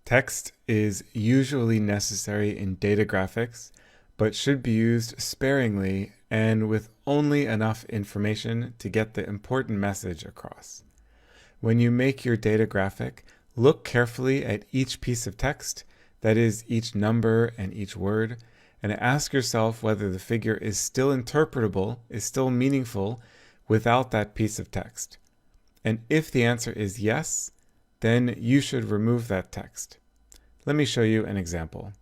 Text is usually necessary in data graphics, but should be used sparingly and with only enough information to get the important message across. When you make your data graphic, look carefully at each piece of text, that is, each number and each word, and ask yourself whether the figure is still interpretable, is still meaningful without that piece of text. And if the answer is yes, then you should remove that text. Let me show you an example.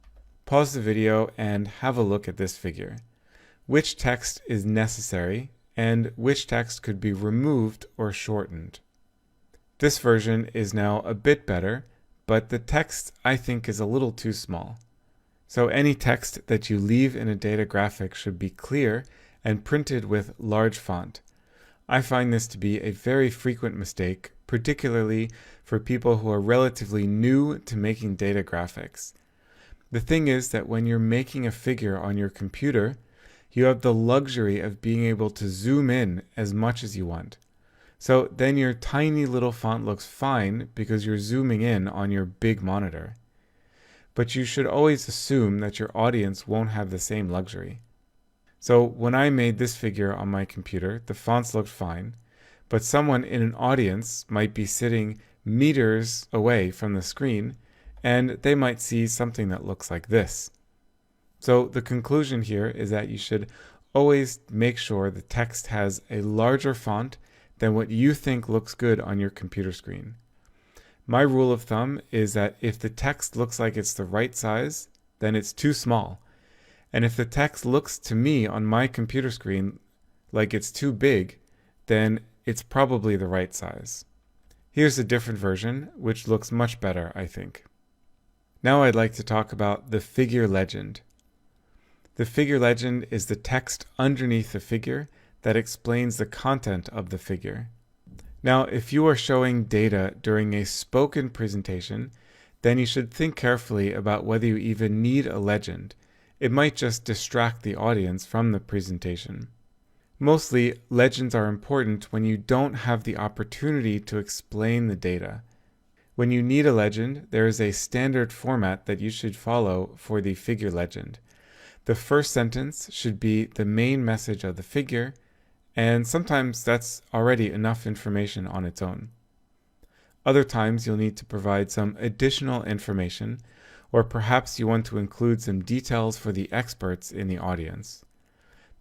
Pause the video and have a look at this figure. Which text is necessary and which text could be removed or shortened? This version is now a bit better, but the text I think is a little too small. So any text that you leave in a data graphic should be clear and printed with large font. I find this to be a very frequent mistake, particularly for people who are relatively new to making data graphics. The thing is that when you're making a figure on your computer, you have the luxury of being able to zoom in as much as you want. So then your tiny little font looks fine because you're zooming in on your big monitor. But you should always assume that your audience won't have the same luxury. So when I made this figure on my computer, the fonts looked fine, but someone in an audience might be sitting meters away from the screen, and they might see something that looks like this. So the conclusion here is that you should always make sure the text has a larger font than what you think looks good on your computer screen. My rule of thumb is that if the text looks like it's the right size, then it's too small. And if the text looks to me on my computer screen like it's too big, then it's probably the right size. Here's a different version, which looks much better, I think. Now I'd like to talk about the figure legend. The figure legend is the text underneath the figure that explains the content of the figure. Now, if you are showing data during a spoken presentation, then you should think carefully about whether you even need a legend. It might just distract the audience from the presentation. Mostly, legends are important when you don't have the opportunity to explain the data. When you need a legend, there is a standard format that you should follow for the figure legend. The first sentence should be the main message of the figure, and sometimes that's already enough information on its own. Other times you'll need to provide some additional information, or perhaps you want to include some details for the experts in the audience.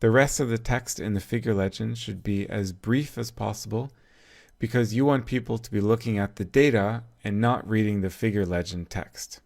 The rest of the text in the figure legend should be as brief as possible because you want people to be looking at the data and not reading the figure legend text.